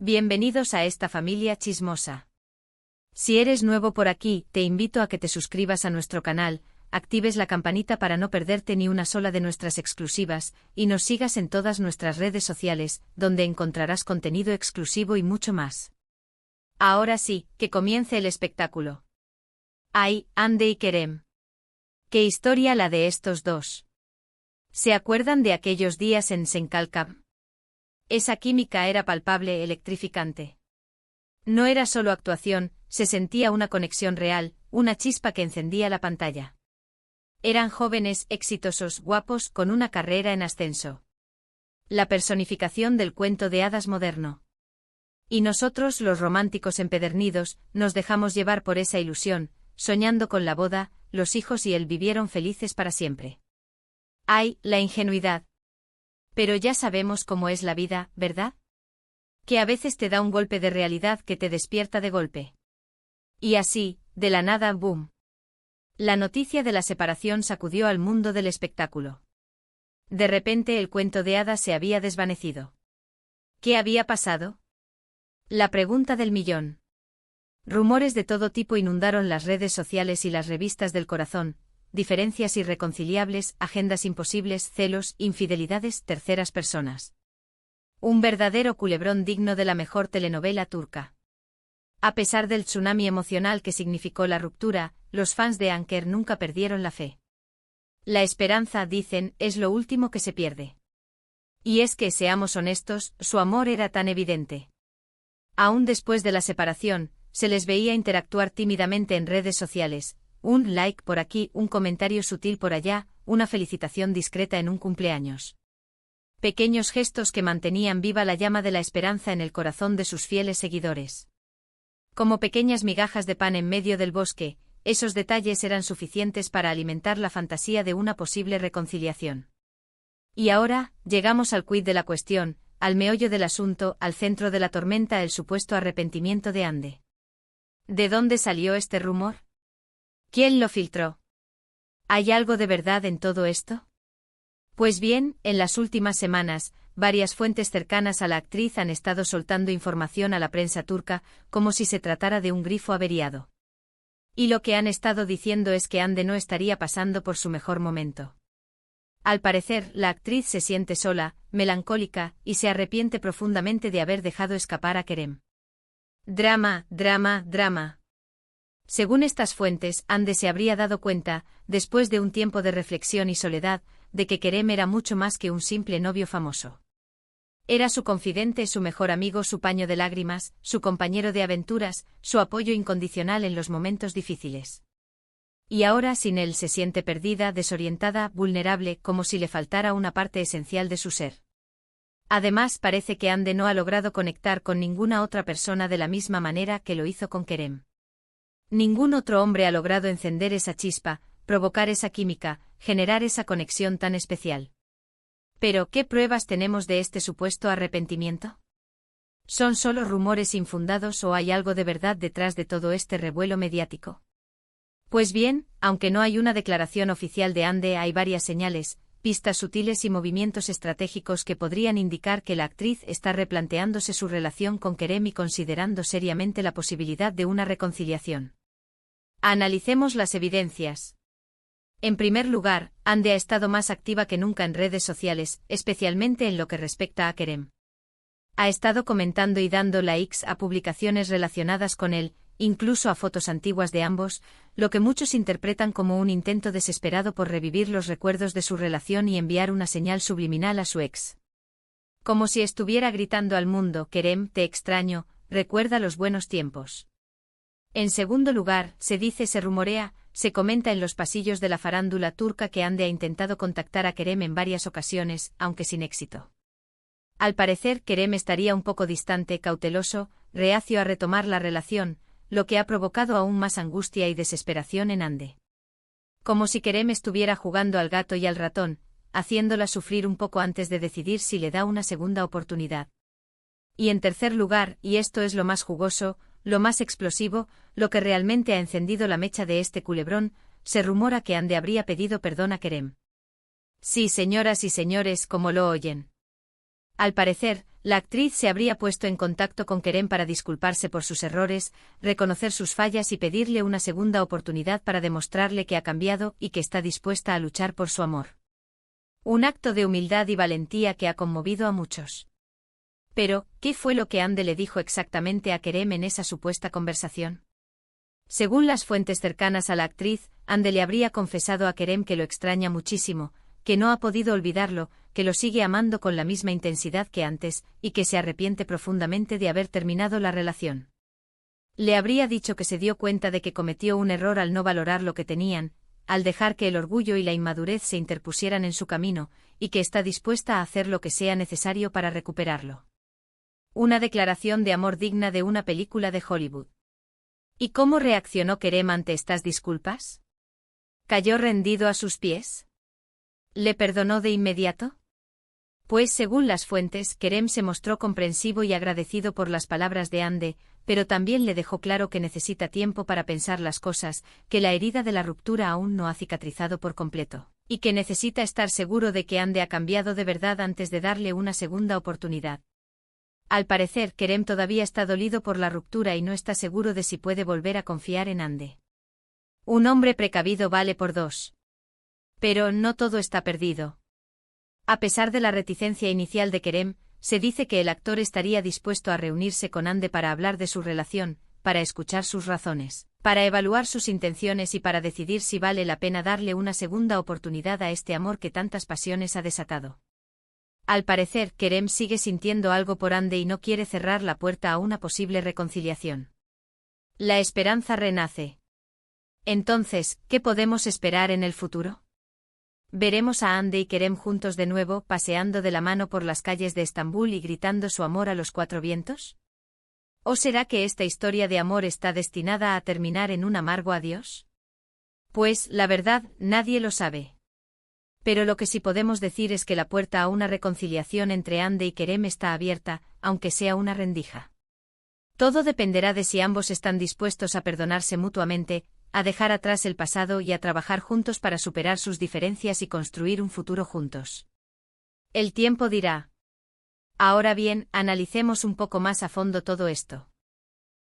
Bienvenidos a esta familia chismosa. Si eres nuevo por aquí, te invito a que te suscribas a nuestro canal, actives la campanita para no perderte ni una sola de nuestras exclusivas, y nos sigas en todas nuestras redes sociales, donde encontrarás contenido exclusivo y mucho más. Ahora sí, que comience el espectáculo. ¡Ay, Ande y Kerem! ¡Qué historia la de estos dos! ¿Se acuerdan de aquellos días en Senkalkam? Esa química era palpable, electrificante. No era solo actuación, se sentía una conexión real, una chispa que encendía la pantalla. Eran jóvenes, exitosos, guapos, con una carrera en ascenso. La personificación del cuento de hadas moderno. Y nosotros, los románticos empedernidos, nos dejamos llevar por esa ilusión, soñando con la boda, los hijos y él vivieron felices para siempre. ¡Ay, la ingenuidad! Pero ya sabemos cómo es la vida, ¿verdad? Que a veces te da un golpe de realidad que te despierta de golpe. Y así, de la nada, boom. La noticia de la separación sacudió al mundo del espectáculo. De repente el cuento de hadas se había desvanecido. ¿Qué había pasado? La pregunta del millón. Rumores de todo tipo inundaron las redes sociales y las revistas del corazón. Diferencias irreconciliables, agendas imposibles, celos, infidelidades, terceras personas. Un verdadero culebrón digno de la mejor telenovela turca. A pesar del tsunami emocional que significó la ruptura, los fans de Anker nunca perdieron la fe. La esperanza, dicen, es lo último que se pierde. Y es que, seamos honestos, su amor era tan evidente. Aún después de la separación, se les veía interactuar tímidamente en redes sociales. Un like por aquí, un comentario sutil por allá, una felicitación discreta en un cumpleaños. Pequeños gestos que mantenían viva la llama de la esperanza en el corazón de sus fieles seguidores. Como pequeñas migajas de pan en medio del bosque, esos detalles eran suficientes para alimentar la fantasía de una posible reconciliación. Y ahora, llegamos al quid de la cuestión, al meollo del asunto, al centro de la tormenta, el supuesto arrepentimiento de Ande. ¿De dónde salió este rumor? ¿Quién lo filtró? ¿Hay algo de verdad en todo esto? Pues bien, en las últimas semanas, varias fuentes cercanas a la actriz han estado soltando información a la prensa turca, como si se tratara de un grifo averiado. Y lo que han estado diciendo es que Ande no estaría pasando por su mejor momento. Al parecer, la actriz se siente sola, melancólica, y se arrepiente profundamente de haber dejado escapar a Kerem. Drama, drama, drama. Según estas fuentes, Ande se habría dado cuenta, después de un tiempo de reflexión y soledad, de que Kerem era mucho más que un simple novio famoso. Era su confidente, su mejor amigo, su paño de lágrimas, su compañero de aventuras, su apoyo incondicional en los momentos difíciles. Y ahora sin él se siente perdida, desorientada, vulnerable, como si le faltara una parte esencial de su ser. Además, parece que Ande no ha logrado conectar con ninguna otra persona de la misma manera que lo hizo con Kerem. Ningún otro hombre ha logrado encender esa chispa, provocar esa química, generar esa conexión tan especial. Pero, ¿qué pruebas tenemos de este supuesto arrepentimiento? ¿Son solo rumores infundados o hay algo de verdad detrás de todo este revuelo mediático? Pues bien, aunque no hay una declaración oficial de Ande, hay varias señales, pistas sutiles y movimientos estratégicos que podrían indicar que la actriz está replanteándose su relación con Kerem y considerando seriamente la posibilidad de una reconciliación. Analicemos las evidencias. En primer lugar, Ande ha estado más activa que nunca en redes sociales, especialmente en lo que respecta a Kerem. Ha estado comentando y dando likes a publicaciones relacionadas con él, incluso a fotos antiguas de ambos, lo que muchos interpretan como un intento desesperado por revivir los recuerdos de su relación y enviar una señal subliminal a su ex. Como si estuviera gritando al mundo: Kerem, te extraño, recuerda los buenos tiempos. En segundo lugar, se rumorea, se comenta en los pasillos de la farándula turca que Ande ha intentado contactar a Kerem en varias ocasiones, aunque sin éxito. Al parecer, Kerem estaría un poco distante, cauteloso, reacio a retomar la relación, lo que ha provocado aún más angustia y desesperación en Ande. Como si Kerem estuviera jugando al gato y al ratón, haciéndola sufrir un poco antes de decidir si le da una segunda oportunidad. Y en tercer lugar, y esto es lo más jugoso, lo más explosivo, lo que realmente ha encendido la mecha de este culebrón, se rumora que Ande habría pedido perdón a Kerem. Sí, señoras y señores, como lo oyen. Al parecer, la actriz se habría puesto en contacto con Kerem para disculparse por sus errores, reconocer sus fallas y pedirle una segunda oportunidad para demostrarle que ha cambiado y que está dispuesta a luchar por su amor. Un acto de humildad y valentía que ha conmovido a muchos. Pero, ¿qué fue lo que Hande le dijo exactamente a Kerem en esa supuesta conversación? Según las fuentes cercanas a la actriz, Hande le habría confesado a Kerem que lo extraña muchísimo, que no ha podido olvidarlo, que lo sigue amando con la misma intensidad que antes, y que se arrepiente profundamente de haber terminado la relación. Le habría dicho que se dio cuenta de que cometió un error al no valorar lo que tenían, al dejar que el orgullo y la inmadurez se interpusieran en su camino, y que está dispuesta a hacer lo que sea necesario para recuperarlo. Una declaración de amor digna de una película de Hollywood. ¿Y cómo reaccionó Kerem ante estas disculpas? ¿Cayó rendido a sus pies? ¿Le perdonó de inmediato? Pues según las fuentes, Kerem se mostró comprensivo y agradecido por las palabras de Hande, pero también le dejó claro que necesita tiempo para pensar las cosas, que la herida de la ruptura aún no ha cicatrizado por completo, y que necesita estar seguro de que Hande ha cambiado de verdad antes de darle una segunda oportunidad. Al parecer, Kerem todavía está dolido por la ruptura y no está seguro de si puede volver a confiar en Hande. Un hombre precavido vale por dos. Pero no todo está perdido. A pesar de la reticencia inicial de Kerem, se dice que el actor estaría dispuesto a reunirse con Hande para hablar de su relación, para escuchar sus razones, para evaluar sus intenciones y para decidir si vale la pena darle una segunda oportunidad a este amor que tantas pasiones ha desatado. Al parecer, Kerem sigue sintiendo algo por Hande y no quiere cerrar la puerta a una posible reconciliación. La esperanza renace. Entonces, ¿qué podemos esperar en el futuro? ¿Veremos a Hande y Kerem juntos de nuevo, paseando de la mano por las calles de Estambul y gritando su amor a los cuatro vientos? ¿O será que esta historia de amor está destinada a terminar en un amargo adiós? Pues, la verdad, nadie lo sabe. Pero lo que sí podemos decir es que la puerta a una reconciliación entre Hande y Kerem está abierta, aunque sea una rendija. Todo dependerá de si ambos están dispuestos a perdonarse mutuamente, a dejar atrás el pasado y a trabajar juntos para superar sus diferencias y construir un futuro juntos. El tiempo dirá. Ahora bien, analicemos un poco más a fondo todo esto.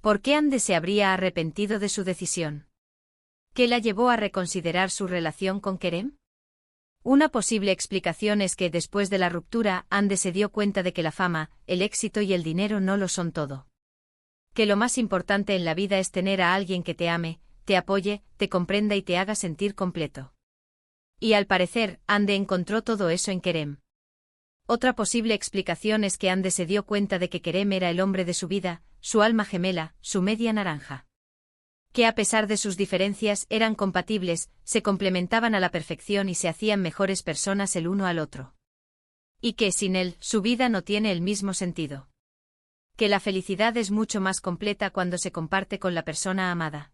¿Por qué Hande se habría arrepentido de su decisión? ¿Qué la llevó a reconsiderar su relación con Kerem? Una posible explicación es que después de la ruptura, Hande se dio cuenta de que la fama, el éxito y el dinero no lo son todo. Que lo más importante en la vida es tener a alguien que te ame, te apoye, te comprenda y te haga sentir completo. Y al parecer, Hande encontró todo eso en Kerem. Otra posible explicación es que Hande se dio cuenta de que Kerem era el hombre de su vida, su alma gemela, su media naranja. Que a pesar de sus diferencias eran compatibles, se complementaban a la perfección y se hacían mejores personas el uno al otro. Y que sin él, su vida no tiene el mismo sentido. Que la felicidad es mucho más completa cuando se comparte con la persona amada.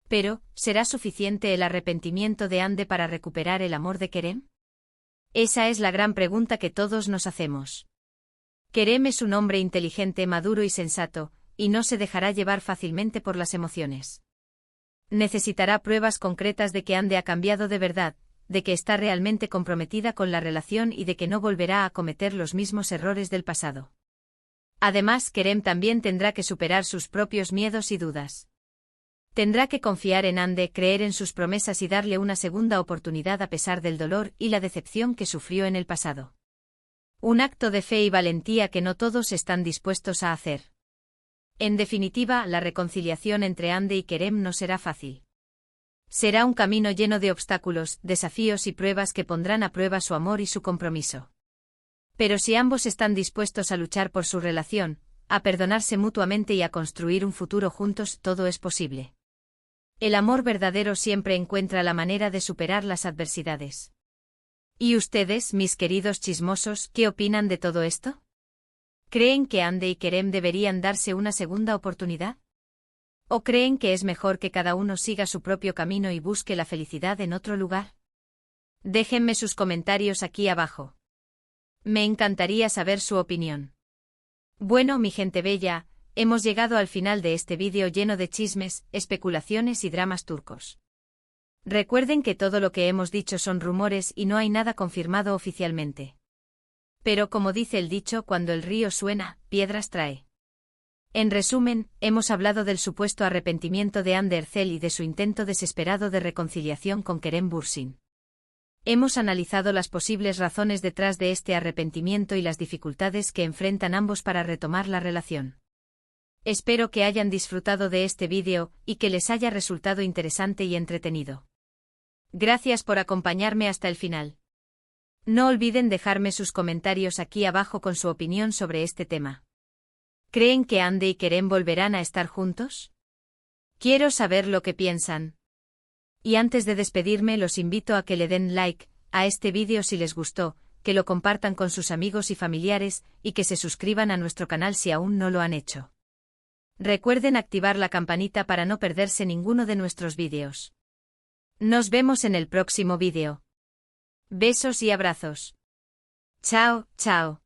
Pero, ¿será suficiente el arrepentimiento de Hande para recuperar el amor de Kerem? Esa es la gran pregunta que todos nos hacemos. Kerem es un hombre inteligente, maduro y sensato, y no se dejará llevar fácilmente por las emociones. Necesitará pruebas concretas de que Hande ha cambiado de verdad, de que está realmente comprometida con la relación y de que no volverá a cometer los mismos errores del pasado. Además, Kerem también tendrá que superar sus propios miedos y dudas. Tendrá que confiar en Hande, creer en sus promesas y darle una segunda oportunidad a pesar del dolor y la decepción que sufrió en el pasado. Un acto de fe y valentía que no todos están dispuestos a hacer. En definitiva, la reconciliación entre Hande y Kerem no será fácil. Será un camino lleno de obstáculos, desafíos y pruebas que pondrán a prueba su amor y su compromiso. Pero si ambos están dispuestos a luchar por su relación, a perdonarse mutuamente y a construir un futuro juntos, todo es posible. El amor verdadero siempre encuentra la manera de superar las adversidades. ¿Y ustedes, mis queridos chismosos, qué opinan de todo esto? ¿Creen que Hande y Kerem deberían darse una segunda oportunidad? ¿O creen que es mejor que cada uno siga su propio camino y busque la felicidad en otro lugar? Déjenme sus comentarios aquí abajo. Me encantaría saber su opinión. Bueno, mi gente bella, hemos llegado al final de este vídeo lleno de chismes, especulaciones y dramas turcos. Recuerden que todo lo que hemos dicho son rumores y no hay nada confirmado oficialmente. Pero como dice el dicho, cuando el río suena, piedras trae. En resumen, hemos hablado del supuesto arrepentimiento de Anne Ercel y de su intento desesperado de reconciliación con Kerem Bürsin. Hemos analizado las posibles razones detrás de este arrepentimiento y las dificultades que enfrentan ambos para retomar la relación. Espero que hayan disfrutado de este vídeo y que les haya resultado interesante y entretenido. Gracias por acompañarme hasta el final. No olviden dejarme sus comentarios aquí abajo con su opinión sobre este tema. ¿Creen que Hande y Kerem volverán a estar juntos? Quiero saber lo que piensan. Y antes de despedirme los invito a que le den like a este vídeo si les gustó, que lo compartan con sus amigos y familiares y que se suscriban a nuestro canal si aún no lo han hecho. Recuerden activar la campanita para no perderse ninguno de nuestros vídeos. Nos vemos en el próximo vídeo. Besos y abrazos. Chao, chao.